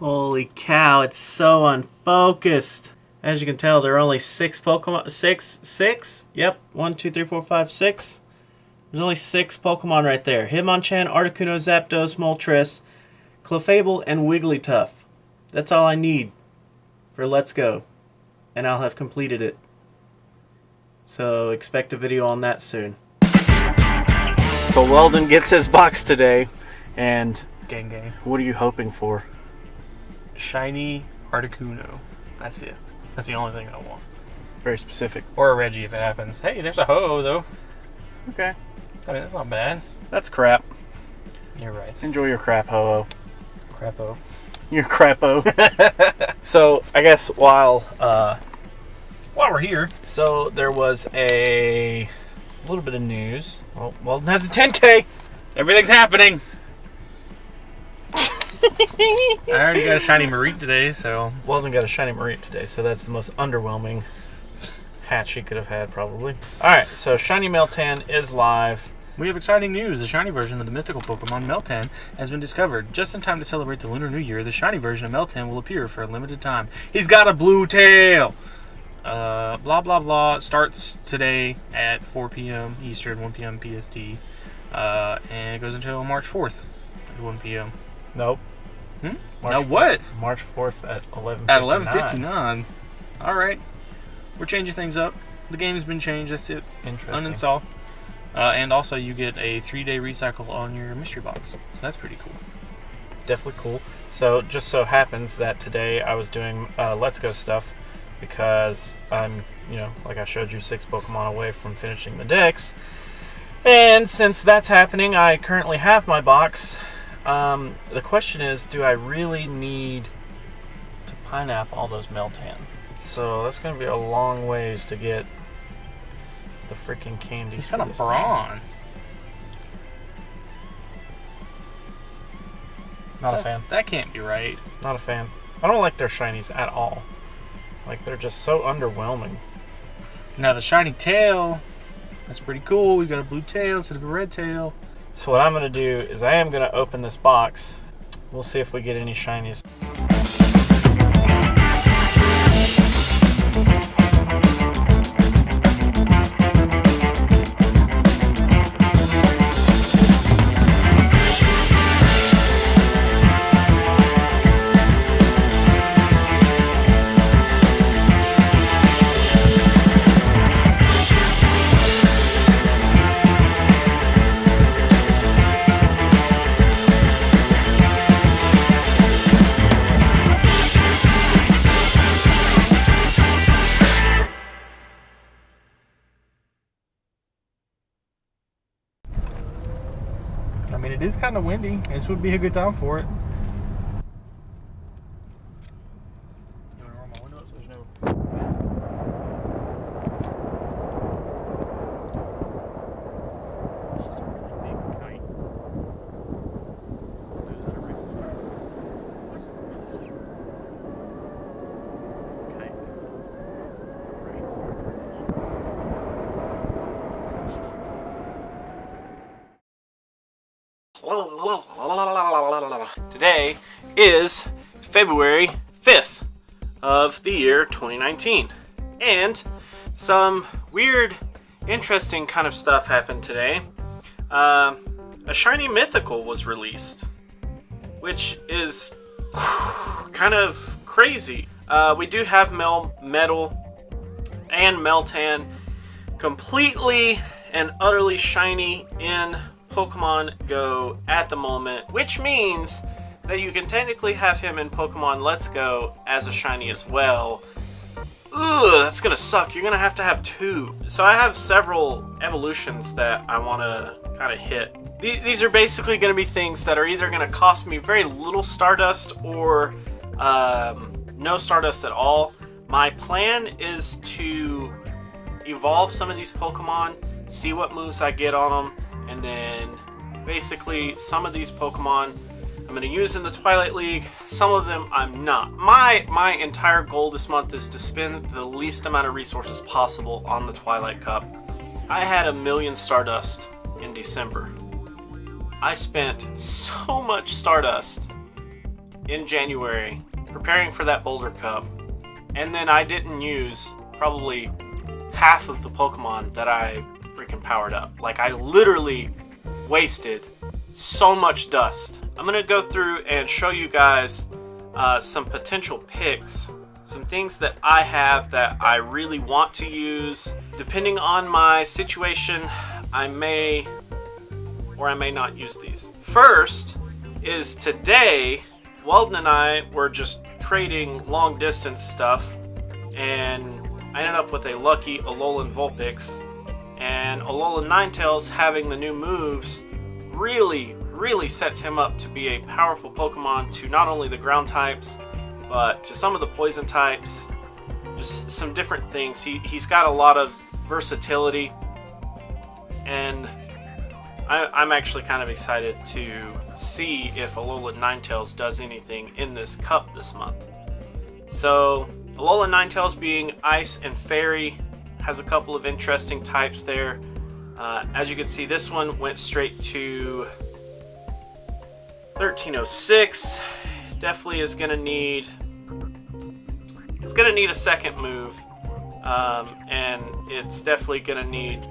Holy cow, it's so unfocused. As you can tell, there are only 6 Pokemon. Six? Yep. 1, 2, 3, 4, 5, 6. There's only 6 Pokemon right there. Hitmonchan, Articuno, Zapdos, Moltres, Clefable, and Wigglytuff. That's all I need for Let's Go. And I'll have completed it. So expect a video on that soon. So Weldon gets his box today. And Gang. what are you hoping for? Shiny Articuno. That's it. That's the only thing I want. Very specific. Or a Reggie if it happens. Hey, there's a Ho-Oh though. Okay. I mean, that's not bad. That's crap. You're right. Enjoy your crap, Ho-Oh. Crapo. Your crapo. So, I guess while we're here. So, there was a little bit of news. Oh, Weldon has a 10K! Everything's happening. I already got a shiny Mareep today, so... Weldon got a shiny Mareep today, so that's the most underwhelming hatch he could have had, probably. Alright, so shiny Meltan is live. We have exciting news. The shiny version of the mythical Pokemon Meltan has been discovered. Just in time to celebrate the Lunar New Year, the shiny version of Meltan will appear for a limited time. He's got a blue tail! Blah, blah, blah. It starts today at 4 p.m. Eastern, 1 p.m. PST. And it goes until March 4th at 1 p.m. Nope. Now what? March 4th at 11:59. At 11:59. Alright. We're changing things up. The game's been changed. That's it. Interesting. Uninstall. And also you get a 3-day recycle on your mystery box. So that's pretty cool. Definitely cool. So just so happens that today I was doing Let's Go stuff because I'm, like I showed you, 6 Pokemon away from finishing the decks. And since that's happening, I currently have my box. The question is, do I really need to pineapple all those Meltan? So that's going to be a long ways to get the freaking candies. He's kind of bronze. Not a fan. That can't be right. Not a fan. I don't like their shinies at all. Like, they're just so underwhelming. Now the shiny tail, that's pretty cool. We've got a blue tail instead of a red tail. So what I'm going to do is I am going to open this box. We'll see if we get any shinies. I mean, it is kind of windy. This would be a good time for it. You want to roll my window up so there's no... It's just a really big kite. Is that a racist kite? Today is February 5th of the year 2019, and some weird, interesting kind of stuff happened today. A shiny mythical was released, which is kind of crazy. We do have Metal and Meltan completely and utterly shiny in Pokemon Go at the moment, which means that you can technically have him in Pokemon Let's Go as a shiny as well. Ugh, that's gonna suck. You're gonna have to have 2. So I have several evolutions that I want to kind of hit. These are basically going to be things that are either going to cost me very little Stardust or no Stardust at all. My plan is to evolve some of these Pokemon, see what moves I get on them, and then basically some of these Pokemon I'm going to use in the Twilight League, some of them I'm not. My entire goal this month is to spend the least amount of resources possible on the Twilight Cup. I had 1,000,000 Stardust in December. I spent so much Stardust in January, preparing for that Boulder Cup, and then I didn't use probably half of the Pokemon that I freaking powered up. Like, I literally wasted so much dust. I'm gonna go through and show you guys some potential picks, some things that I have that I really want to use. Depending on my situation, I may or I may not use these. First is today, Weldon and I were just trading long distance stuff, and I ended up with a lucky Alolan Vulpix, and Alolan Ninetales having the new moves really sets him up to be a powerful Pokemon to not only the ground types, but to some of the poison types, just some different things. He's got a lot of versatility, and I'm actually kind of excited to see if Alolan Ninetales does anything in this cup this month. So Alolan Ninetales, being Ice and Fairy, has a couple of interesting types there. As you can see, this one went straight to 1306. Definitely is going to need... It's going to need a second move. And it's definitely going to need...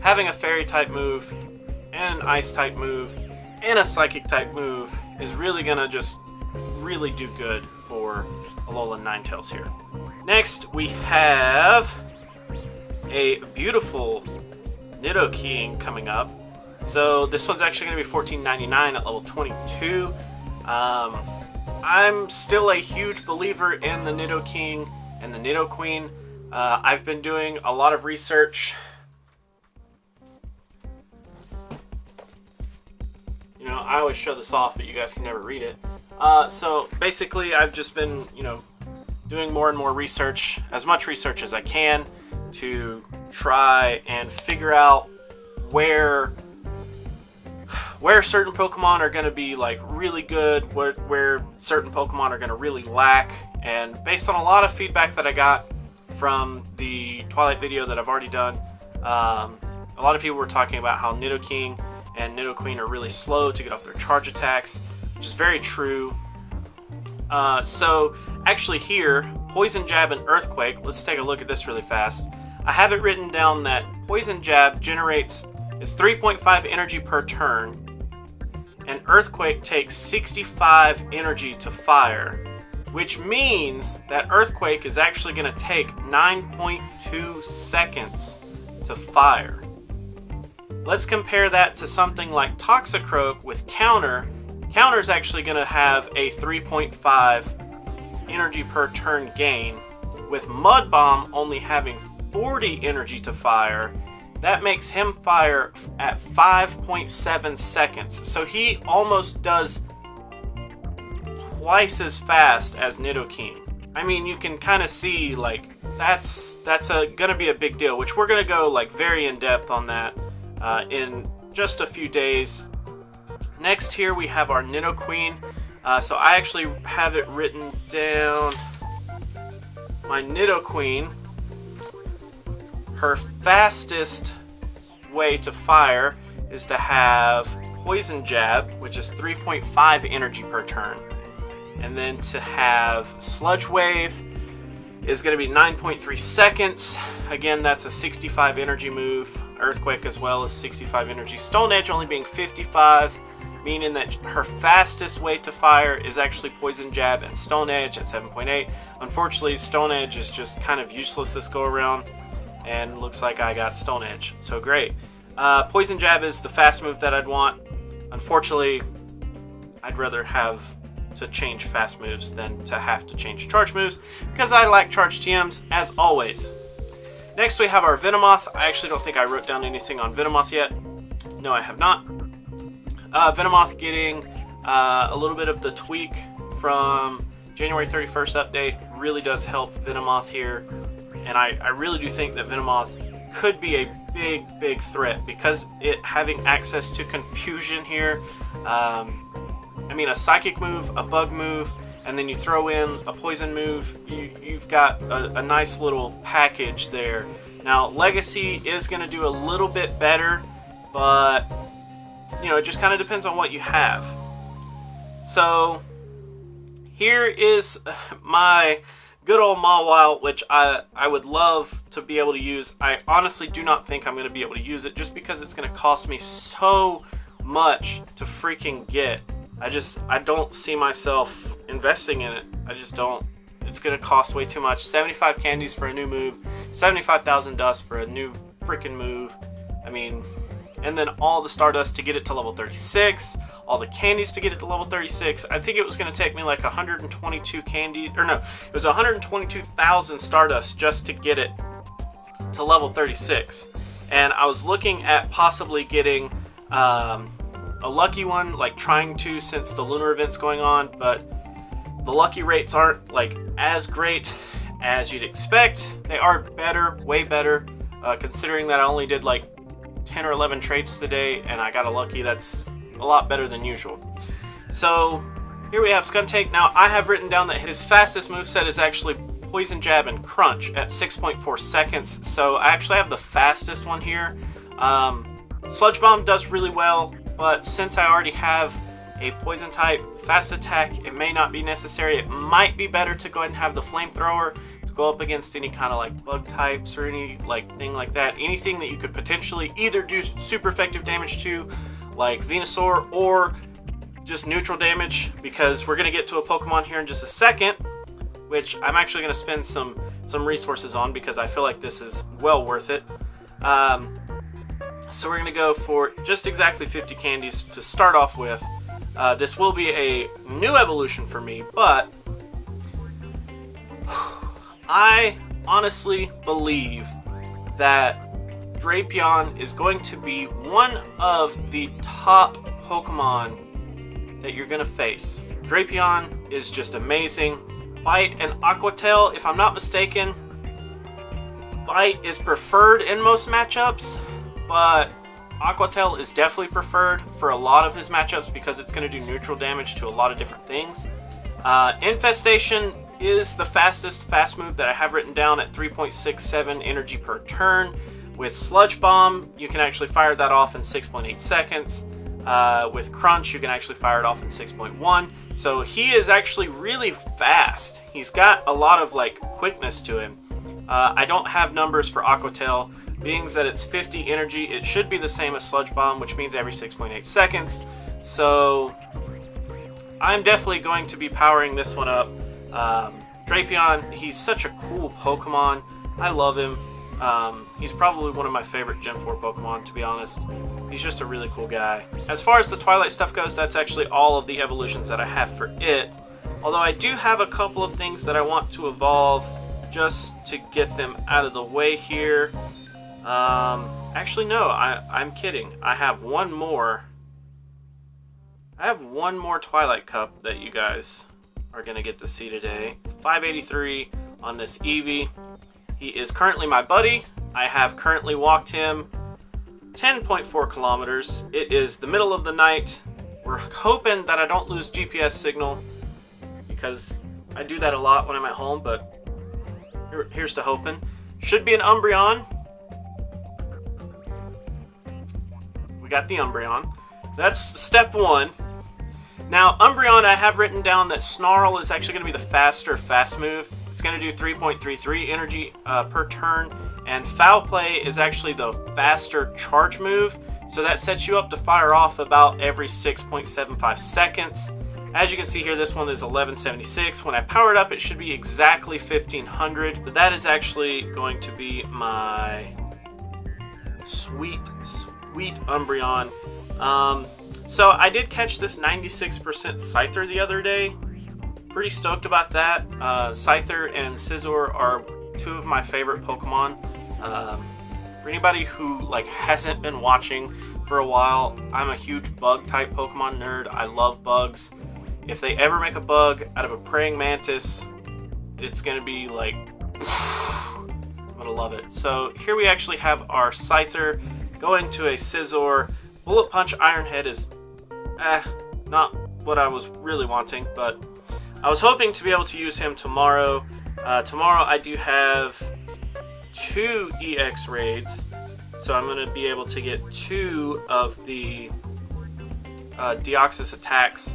Having a Fairy type move, and an Ice type move, and a Psychic type move is really going to just really do good for Alolan Ninetales here. Next, we have a beautiful Nidoking coming up. So this one's actually going to be $14.99 at level 22. I'm still a huge believer in the Nidoking and the Nidoqueen. I've been doing a lot of research. You know, I always show this off, but you guys can never read it. So basically, I've just been, doing more and more research, as much research as I can, to try and figure out where certain Pokemon are going to be like really good, where certain Pokemon are going to really lack. And based on a lot of feedback that I got from the Twilight video that I've already done, a lot of people were talking about how Nidoking and Nidoqueen are really slow to get off their charge attacks, which is very true. So actually here, Poison Jab and Earthquake, let's take a look at this really fast. I have it written down that Poison Jab is 3.5 energy per turn, and Earthquake takes 65 energy to fire, which means that Earthquake is actually going to take 9.2 seconds to fire. Let's compare that to something like Toxicroak with Counter. Counter is actually going to have a 3.5 energy per turn gain, with Mud Bomb only having 40 energy to fire. That makes him fire at 5.7 seconds. So he almost does twice as fast as Nidoking. I mean, you can kind of see, like, that's going to be a big deal, which we're going to go, like, very in-depth on that in just a few days. Next here we have our Nidoqueen. So I actually have it written down. My Nidoqueen, her fastest way to fire is to have Poison Jab, which is 3.5 energy per turn. And then to have Sludge Wave is going to be 9.3 seconds. Again, that's a 65 energy move. Earthquake as well as 65 energy. Stone Edge only being 55, meaning that her fastest way to fire is actually Poison Jab and Stone Edge at 7.8. Unfortunately, Stone Edge is just kind of useless this go around, and looks like I got Stone Edge, so great. Poison Jab is the fast move that I'd want. Unfortunately, I'd rather have to change fast moves than to have to change charge moves, because I like charge TMs as always. Next we have our Venomoth. I actually don't think I wrote down anything on Venomoth yet. No, I have not. Venomoth getting a little bit of the tweak from January 31st update really does help Venomoth here. And I really do think that Venomoth could be a big threat, because it having access to confusion here. I mean, a psychic move, a bug move, and then you throw in a poison move, you've got a nice little package there. Now, Legacy is going to do a little bit better, but, you know, it just kind of depends on what you have. So here is my good old Mawile, which I would love to be able to use. I honestly do not think I'm going to be able to use it just because it's going to cost me so much to freaking get. I don't see myself investing in it. I just don't. It's going to cost way too much. 75 candies for a new move, 75,000 dust for a new freaking move. I mean, and then all the Stardust to get it to level 36, all the candies to get it to level 36. I think it was going to take me like 122 candies, or no, it was 122,000 Stardust just to get it to level 36. And I was looking at possibly getting a lucky one, like trying to, since the lunar event's going on, but the lucky rates aren't like as great as you'd expect. They are better, way better, considering that I only did like 10 or 11 trades today and I got a lucky. That's a lot better than usual. So here we have Skuntank. Now I have written down that his fastest moveset is actually Poison Jab and Crunch at 6.4 seconds. So I actually have the fastest one here. Sludge Bomb does really well, but since I already have a poison type fast attack, it may not be necessary. It might be better to go ahead and have the Flamethrower to go up against any kind of like bug types or any like thing like that. Anything that you could potentially either do super effective damage to, like Venusaur, or just neutral damage, because we're going to get to a Pokemon here in just a second, which I'm actually going to spend some resources on because I feel like this is well worth it. So we're going to go for just exactly 50 candies to start off with. This will be a new evolution for me, but I honestly believe that Drapion is going to be one of the top Pokemon that you're going to face. Drapion is just amazing. Bite and Aqua Tail, if I'm not mistaken, Bite is preferred in most matchups, but Aqua Tail is definitely preferred for a lot of his matchups because it's going to do neutral damage to a lot of different things. Infestation is the fastest fast move that I have written down at 3.67 energy per turn. With Sludge Bomb, you can actually fire that off in 6.8 seconds. With Crunch, you can actually fire it off in 6.1. So he is actually really fast. He's got a lot of like quickness to him. I don't have numbers for Aqua Tail. Being that it's 50 energy, it should be the same as Sludge Bomb, which means every 6.8 seconds. So I'm definitely going to be powering this one up. Drapion, he's such a cool Pokemon. I love him. He's probably one of my favorite Gen 4 Pokemon, to be honest. He's just a really cool guy. As far as the Twilight stuff goes, that's actually all of the evolutions that I have for it. Although I do have a couple of things that I want to evolve just to get them out of the way here. Actually, no, I'm kidding. I have one more Twilight Cup that you guys are going to get to see today. 583 on this Eevee. He is currently my buddy. I have currently walked him 10.4 kilometers. It is the middle of the night. We're hoping that I don't lose GPS signal because I do that a lot when I'm at home, but here's to hoping. Should be an Umbreon. We got the Umbreon. That's step one. Now, Umbreon, I have written down that Snarl is actually going to be the faster fast move. It's going to do 3.33 energy per turn, and Foul Play is actually the faster charge move, so that sets you up to fire off about every 6.75 seconds. As you can see here, this one is 1176. When I power it up, it should be exactly 1500. But that is actually going to be my sweet Umbreon. So I did catch this 96% Scyther the other day. Pretty stoked about that. Scyther and Scizor are two of my favorite Pokemon. For anybody who like hasn't been watching for a while, I'm a huge bug type Pokemon nerd. I love bugs. If they ever make a bug out of a praying mantis, it's gonna be like I'm gonna love it. So here we actually have our Scyther going to a Scizor. Bullet Punch Iron Head is not what I was really wanting, but I was hoping to be able to use him tomorrow. Tomorrow I do have 2 EX raids, so I'm going to be able to get 2 of the Deoxys attacks.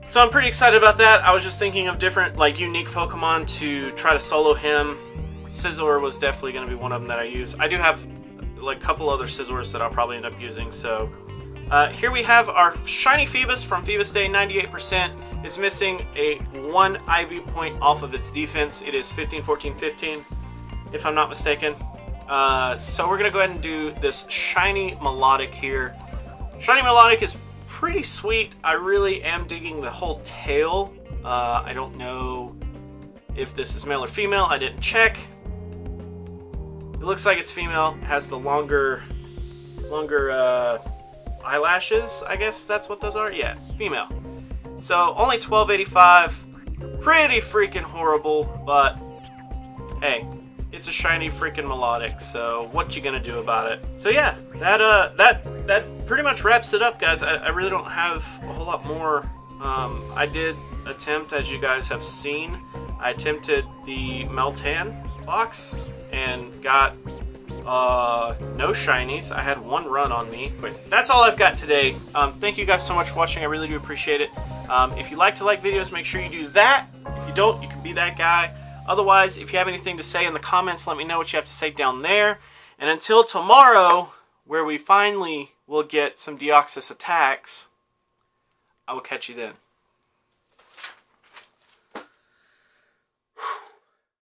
So I'm pretty excited about that. I was just thinking of different, like, unique Pokemon to try to solo him. Scizor was definitely going to be one of them that I use. I do have, like, a couple other Scizors that I'll probably end up using. So here we have our shiny Phoebus from Phoebus Day, 98%. It's missing a 1 IV point off of its defense. It is 15, 14, 15, if I'm not mistaken. So we're going to go ahead and do this shiny Melodic here. Shiny Melodic is pretty sweet. I really am digging the whole tail. I don't know if this is male or female. I didn't check. It looks like it's female. It has the longer eyelashes. I guess that's what those are. Yeah, female. So only 1285. Pretty freaking horrible, but hey, it's a shiny freaking Melodic, so what you gonna do about it? So yeah, that pretty much wraps it up, guys. I really don't have a whole lot more. I did attempt, as you guys have seen, I attempted the Meltan box and got no shinies. I had one run on me. Anyways, that's all I've got today. Thank you guys so much for watching. I really do appreciate it. If you like to like videos, make sure you do that. If you don't, you can be that guy. Otherwise, if you have anything to say in the comments, let me know what you have to say down there. And until tomorrow, where we finally will get some Deoxys attacks, I will catch you then.